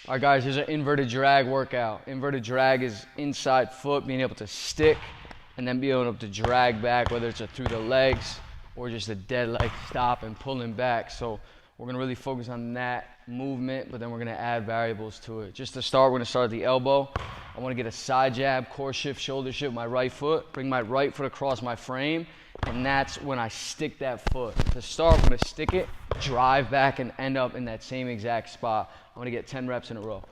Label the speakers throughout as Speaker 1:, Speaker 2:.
Speaker 1: All right, guys, here's an inverted drag workout. Inverted drag is inside foot, being able to stick and then being able to drag back, whether it's through the legs or just a dead leg stop and pulling back. So we're gonna really focus on that movement, but then we're gonna add variables to it. Just to start, we're gonna start at the elbow. I wanna get a side jab, core shift, shoulder shift, my right foot, bring my right foot across my frame, and that's when I stick that foot. To start, I'm gonna stick it, drive back, and end up in that same exact spot. I'm gonna get 10 reps in a row.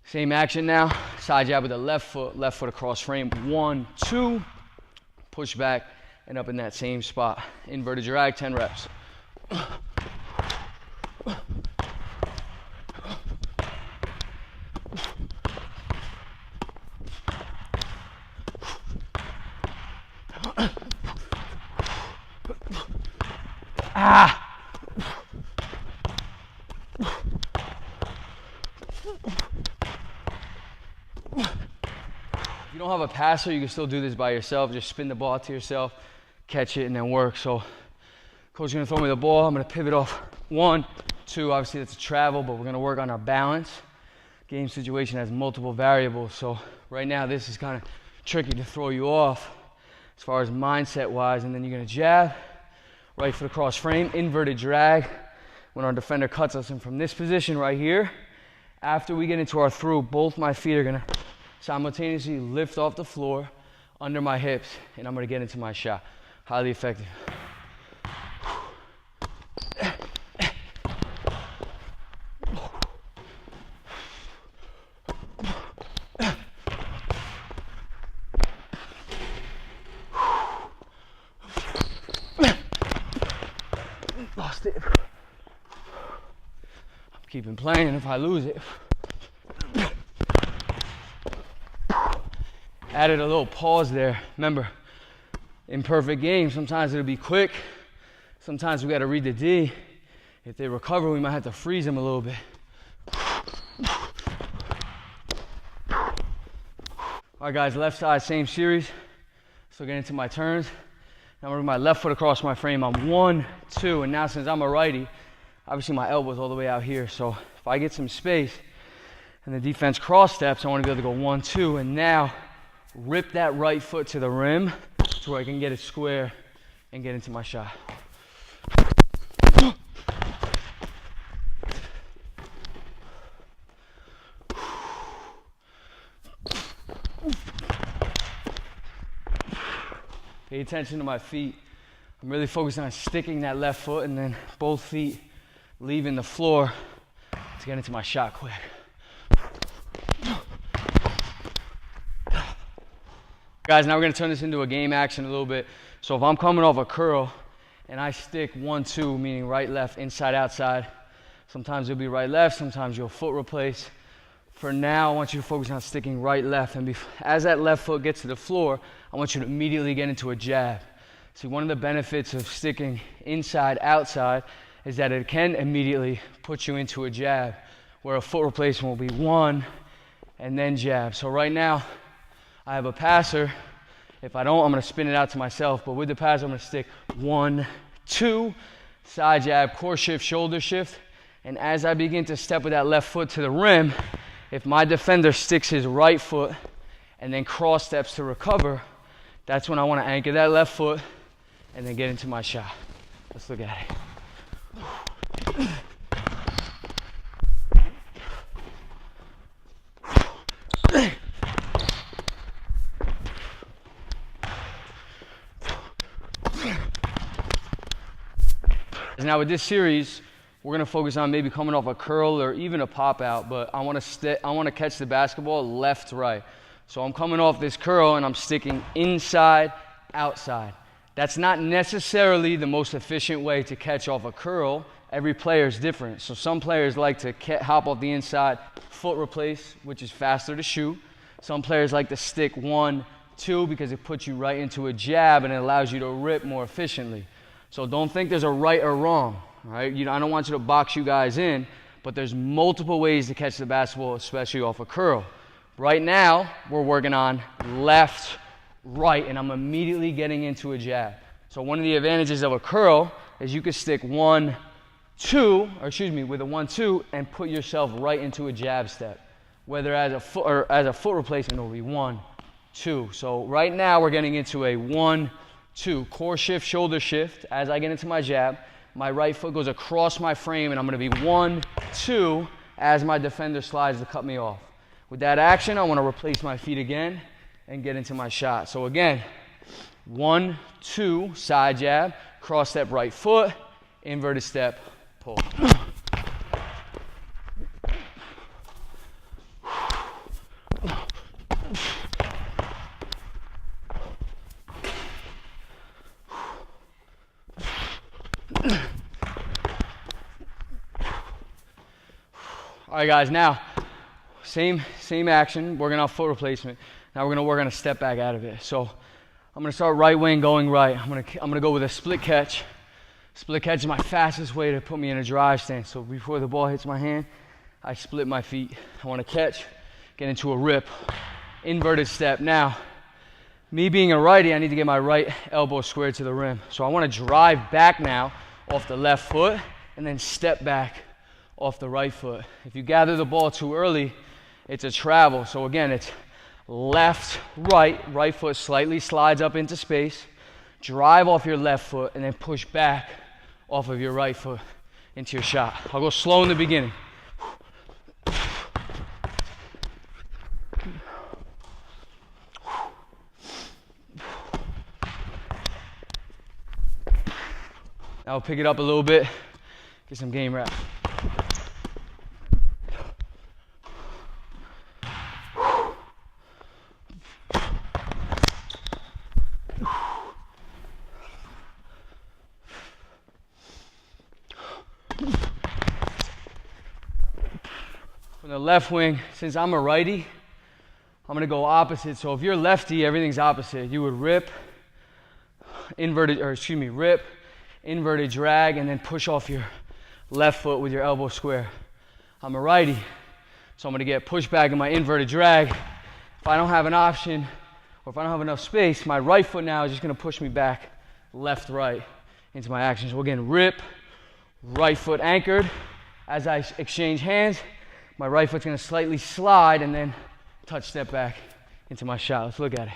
Speaker 1: Same action now. Side jab with the left foot across frame. 1, 2, push back, and up in that same spot. Inverted drag, 10 reps. Ah! If you don't have a passer, you can still do this by yourself. Just spin the ball to yourself, catch it, and then work. So coach is gonna throw me the ball. I'm gonna pivot off 1, 2. Obviously that's a travel, but we're gonna work on our balance. Game situation has multiple variables. So right now this is kind of tricky to throw you off as far as mindset wise. And then you're gonna jab, right foot across frame, inverted drag. When our defender cuts us in from this position right here, after we get into our through, both my feet are gonna simultaneously lift off the floor under my hips, and I'm gonna get into my shot. Highly effective. Lost it. I'm keeping playing. If I lose it, added a little pause there. Remember, in perfect game, sometimes it'll be quick. Sometimes we got to read the D. If they recover, we might have to freeze them a little bit. All right, guys, left side, same series. So get into my turns. Now I'm gonna bring my left foot across my frame. I'm 1, 2, and now since I'm a righty, obviously my elbow's all the way out here. So if I get some space and the defense cross steps, I want to be able to go 1, 2, and now rip that right foot to the rim to where I can get it square and get into my shot. Pay attention to my feet. I'm really focusing on sticking that left foot and then both feet leaving the floor to get into my shot quick. Guys, now we're gonna turn this into a game action a little bit. So if I'm coming off a curl and I stick 1, 2, meaning right, left, inside, outside, sometimes it'll be right, left, sometimes you'll foot replace. For now, I want you to focus on sticking right, left, and as that left foot gets to the floor, I want you to immediately get into a jab. See, one of the benefits of sticking inside, outside is that it can immediately put you into a jab, where a foot replacement will be 1 and then jab. So right now, I have a passer. If I don't, I'm gonna spin it out to myself, but with the passer, I'm gonna stick 1, 2, side jab, core shift, shoulder shift, and as I begin to step with that left foot to the rim, if my defender sticks his right foot and then cross steps to recover, that's when I want to anchor that left foot and then get into my shot. Let's look at it. Now with this series, we're gonna focus on maybe coming off a curl or even a pop out, but I wanna catch the basketball left, right. So I'm coming off this curl and I'm sticking inside, outside. That's not necessarily the most efficient way to catch off a curl. Every player is different. So some players like to hop off the inside, foot replace, which is faster to shoot. Some players like to stick 1, 2 because it puts you right into a jab and it allows you to rip more efficiently. So don't think there's a right or wrong, all right? I don't want you to box you guys in, but there's multiple ways to catch the basketball, especially off a curl. Right now, we're working on left, right, and I'm immediately getting into a jab. So one of the advantages of a curl is you can stick 1, 2, with a 1, 2, and put yourself right into a jab step. Whether as a foot replacement, it'll be 1, 2. So right now we're getting into a 1, 2 core shift, shoulder shift. As I get into my jab, my right foot goes across my frame, and I'm going to be 1, 2 as my defender slides to cut me off. With that action, I want to replace my feet again and get into my shot. So again, 1, 2, side jab, cross step right foot, inverted step, pull. All right, guys, now same action, working on foot replacement. Now we're gonna work on a step back out of it. So I'm gonna start right wing going right. I'm gonna go with a split catch. Split catch is my fastest way to put me in a drive stance. So before the ball hits my hand, I split my feet. I wanna catch, get into a rip, inverted step. Now, me being a righty, I need to get my right elbow squared to the rim. So I wanna drive back now off the left foot and then step back off the right foot. If you gather the ball too early, it's a travel. So again, it's left, right foot slightly slides up into space, drive off your left foot, and then push back off of your right foot into your shot. I'll go slow in the beginning. Now I'll pick it up a little bit, get some game rep. From the left wing, since I'm a righty, I'm gonna go opposite. So if you're lefty, everything's opposite. You would rip, rip, inverted drag, and then push off your left foot with your elbow square. I'm a righty, so I'm gonna get pushed back in my inverted drag. If I don't have an option, or if I don't have enough space, my right foot now is just gonna push me back left, right into my action. So again, rip, right foot anchored. As I exchange hands, my right foot's gonna slightly slide and then touch step back into my shot. Let's look at it.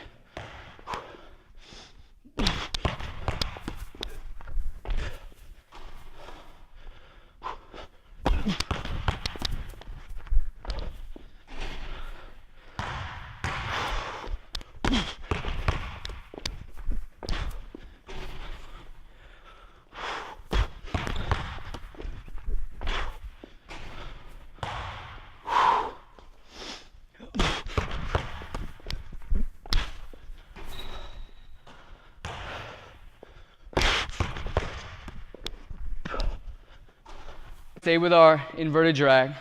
Speaker 1: Stay with our inverted drag.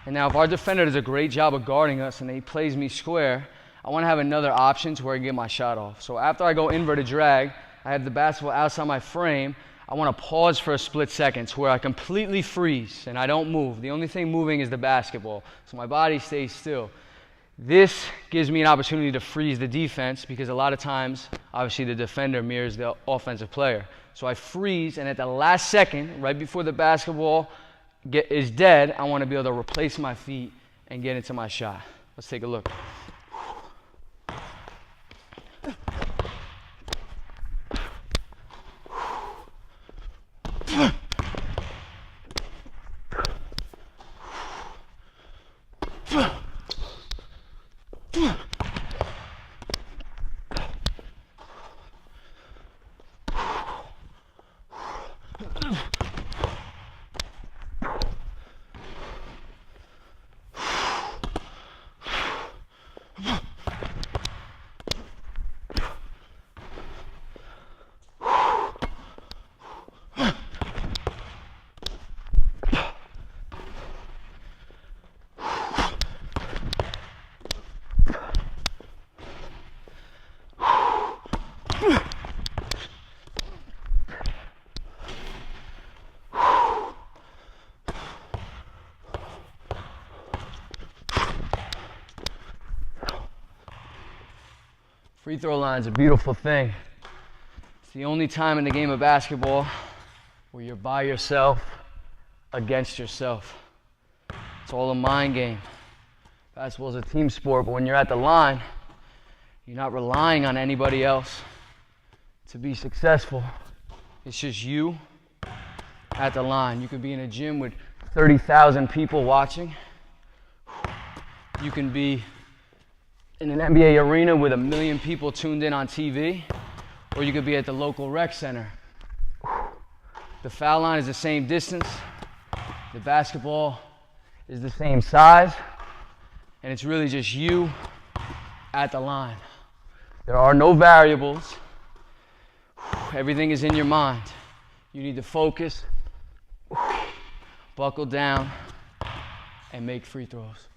Speaker 1: And now if our defender does a great job of guarding us and he plays me square, I want to have another option to where I get my shot off. So after I go inverted drag, I have the basketball outside my frame. I want to pause for a split second to where I completely freeze and I don't move. The only thing moving is the basketball. So my body stays still. This gives me an opportunity to freeze the defense because a lot of times, obviously the defender mirrors the offensive player. So I freeze, and at the last second, right before the basketball is dead, I want to be able to replace my feet and get into my shot. Let's take a look. Free throw line's a beautiful thing. It's the only time in the game of basketball where you're by yourself against yourself. It's all a mind game. Basketball is a team sport, but when you're at the line, you're not relying on anybody else to be successful. It's just you at the line. You could be in a gym with 30,000 people watching. You can be in an NBA arena with 1 million people tuned in on TV, or you could be at the local rec center. The foul line is the same distance. The basketball is the same size. And it's really just you at the line. There are no variables. Everything is in your mind. You need to focus, buckle down, and make free throws.